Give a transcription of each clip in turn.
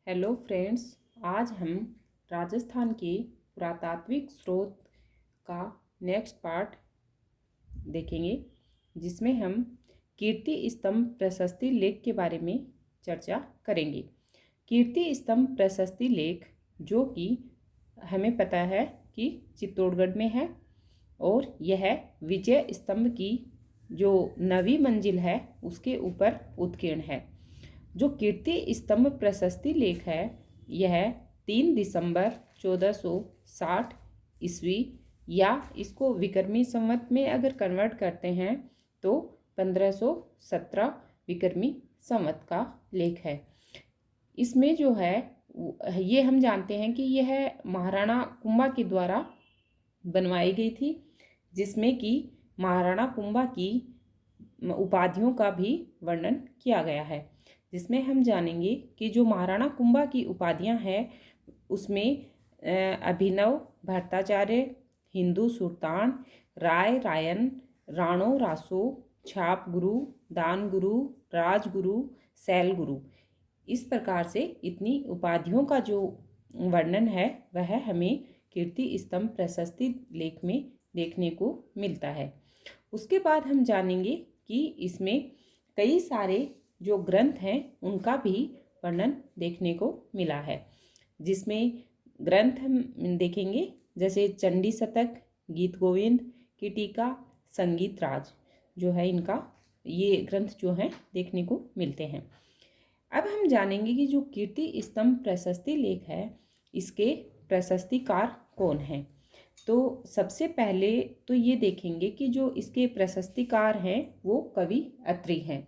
Hello friends. आज हम राजस्थान के पुरातात्विक स्रोत का नेक्स्ट पार्ट देखेंगे, जिसमें हम कीर्ति स्तंभ प्रशस्ति लेख के बारे में चर्चा करेंगे। कीर्ति स्तंभ प्रशस्ति लेख जो कि हमें पता है कि चित्तौड़गढ़ में है और यह विजय स्तंभ की जो 9वीं मंजिल है उसके ऊपर उत्कीर्ण है। जो कीर्ति स्तंभ प्रशस्ति लेख है यह 3 दिसंबर 1460 ईस्वी या इसको विक्रमी संवत में अगर कन्वर्ट करते हैं तो 1517 विक्रमी संवत का लेख है। इसमें जो है ये हम जानते हैं कि यह महाराणा कुंभा के द्वारा बनवाई गई थी, जिसमें कि महाराणा कुंभा की उपाधियों का भी वर्णन किया गया है। जिसमें हम जानेंगे कि जो महाराणा कुंभा की उपाधियां हैं उसमें अभिनव भट्टाचार्य, हिंदू सुल्तान, राय रायन, राणो रासो, छाप गुरु, दान गुरु, राजगुरु, शैल गुरु, इस प्रकार से इतनी उपाधियों का जो वर्णन है वह हमें कीर्ति स्तंभ प्रशस्ति लेख में देखने को मिलता है। उसके बाद हम जानेंगे कि इसमें कई सारे जो ग्रंथ हैं उनका भी वर्णन देखने को मिला है। जिसमें ग्रंथ हम देखेंगे जैसे चंडी शतक, गीत गोविंद की टीका, संगीत राज जो है, इनका ये ग्रंथ जो हैं देखने को मिलते हैं। अब हम जानेंगे कि जो कीर्ति स्तंभ प्रशस्ति लेख है इसके प्रशस्तिकार कौन हैं। तो सबसे पहले तो ये देखेंगे कि जो इसके प्रशस्तिकार हैं वो कवि अत्रि हैं।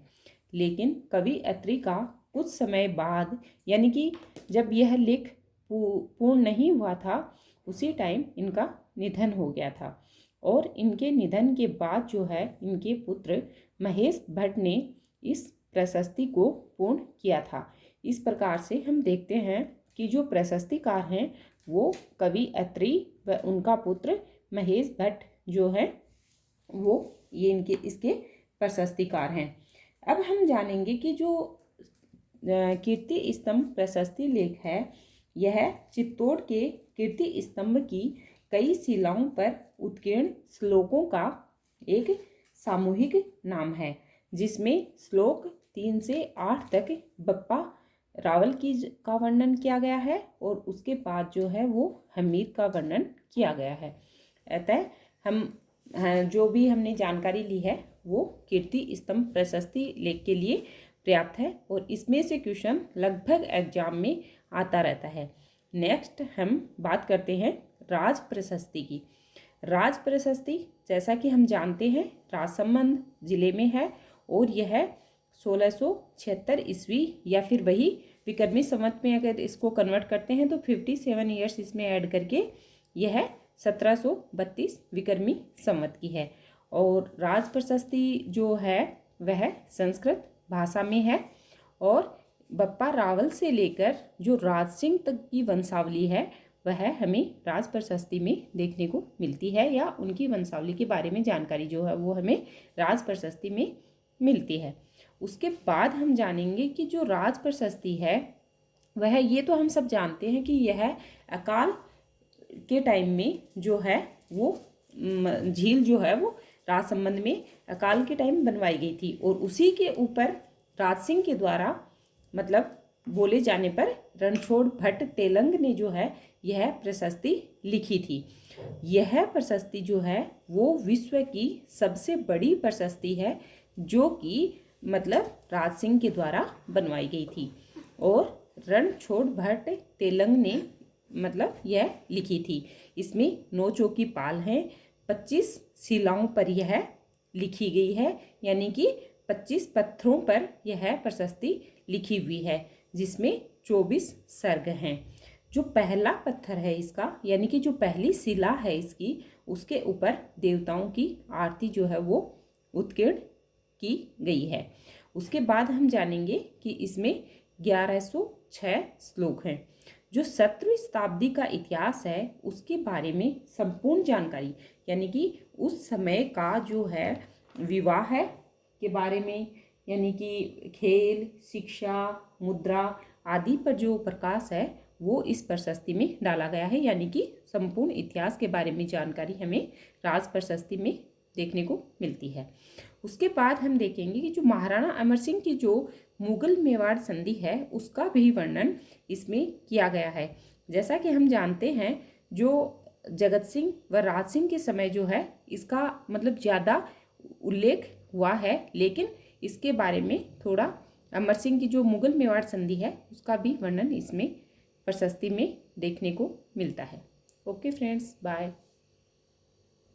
लेकिन कवि अत्रि का कुछ समय बाद, यानी कि जब यह लेख पूर्ण नहीं हुआ था उसी टाइम इनका निधन हो गया था और इनके निधन के बाद जो है इनके पुत्र महेश भट्ट ने इस प्रशस्ति को पूर्ण किया था। इस प्रकार से हम देखते हैं कि जो प्रशस्तिकार हैं वो कवि अत्रि व उनका पुत्र महेश भट्ट जो है वो ये इसके प्रशस्तिकार हैं। अब हम जानेंगे कि जो कीर्ति स्तंभ प्रशस्ति लेख है यह चित्तौड़ के कीर्ति स्तंभ की कई शिलाओं पर उत्कीर्ण श्लोकों का एक सामूहिक नाम है, जिसमें श्लोक 3 से 8 तक बप्पा रावल की का वर्णन किया गया है और उसके बाद जो है वो हमीर का वर्णन किया गया है। अतः हम जो भी हमने जानकारी ली है वो कीर्ति स्तंभ प्रशस्ति लेख के लिए पर्याप्त है और इसमें से क्वेश्चन लगभग एग्जाम में आता रहता है। नेक्स्ट हम बात करते हैं राज प्रशस्ति की। राज प्रशस्ति जैसा कि हम जानते हैं राजसमंद जिले में है और यह 1676 ईस्वी या फिर वही विक्रमी संवत में अगर इसको कन्वर्ट करते हैं तो 57 ईयर्स इसमें ऐड करके यह 1732 विक्रमी संवत की है। और राज प्रशस्ति जो है वह संस्कृत भाषा में है और बप्पा रावल से लेकर जो राज सिंह तक की वंशावली है वह हमें राज प्रशस्ति में देखने को मिलती है, या उनकी वंशावली के बारे में जानकारी जो है वो हमें राज प्रशस्ति में मिलती है। उसके बाद हम जानेंगे कि जो राज प्रशस्ति है वह, ये तो हम सब जानते हैं कि यह अकाल के टाइम में जो है वो झील जो है वो राजसमंद में अकाल के टाइम बनवाई गई थी और उसी के ऊपर राज सिंह के द्वारा मतलब बोले जाने पर रणछोड़ भट्ट तेलंग ने जो है यह प्रशस्ति लिखी थी। यह प्रशस्ति जो है वो विश्व की सबसे बड़ी प्रशस्ति है जो कि मतलब राज सिंह के द्वारा बनवाई गई थी और रणछोड़ भट्ट तेलंग ने मतलब यह लिखी थी। इसमें 9 चौकी पाल हैं, 25 शिलाओं पर यह लिखी गई है, यानी कि 25 पत्थरों पर यह प्रशस्ति लिखी हुई है, जिसमें 24 सर्ग हैं। जो पहला पत्थर है इसका, यानी कि जो पहली शिला है इसकी, उसके ऊपर देवताओं की आरती जो है वो उत्कीर्ण की गई है। उसके बाद हम जानेंगे कि इसमें 1106 श्लोक हैं। जो 17वीं शताब्दी का इतिहास है उसके बारे में संपूर्ण जानकारी, यानी कि उस समय का जो है विवाह है के बारे में, यानी कि खेल, शिक्षा, मुद्रा आदि पर जो प्रकाश है वो इस प्रशस्ति में डाला गया है, यानी कि संपूर्ण इतिहास के बारे में जानकारी हमें राज प्रशस्ति में देखने को मिलती है। उसके बाद हम देखेंगे कि जो महाराणा अमर सिंह की जो मुगल मेवाड़ संधि है उसका भी वर्णन इसमें किया गया है। जैसा कि हम जानते हैं जो जगत सिंह व राज सिंह के समय जो है इसका मतलब ज़्यादा उल्लेख हुआ है, लेकिन इसके बारे में थोड़ा अमर सिंह की जो मुगल मेवाड़ संधि है उसका भी वर्णन इसमें प्रशस्ति में देखने को मिलता है। Okay friends, bye.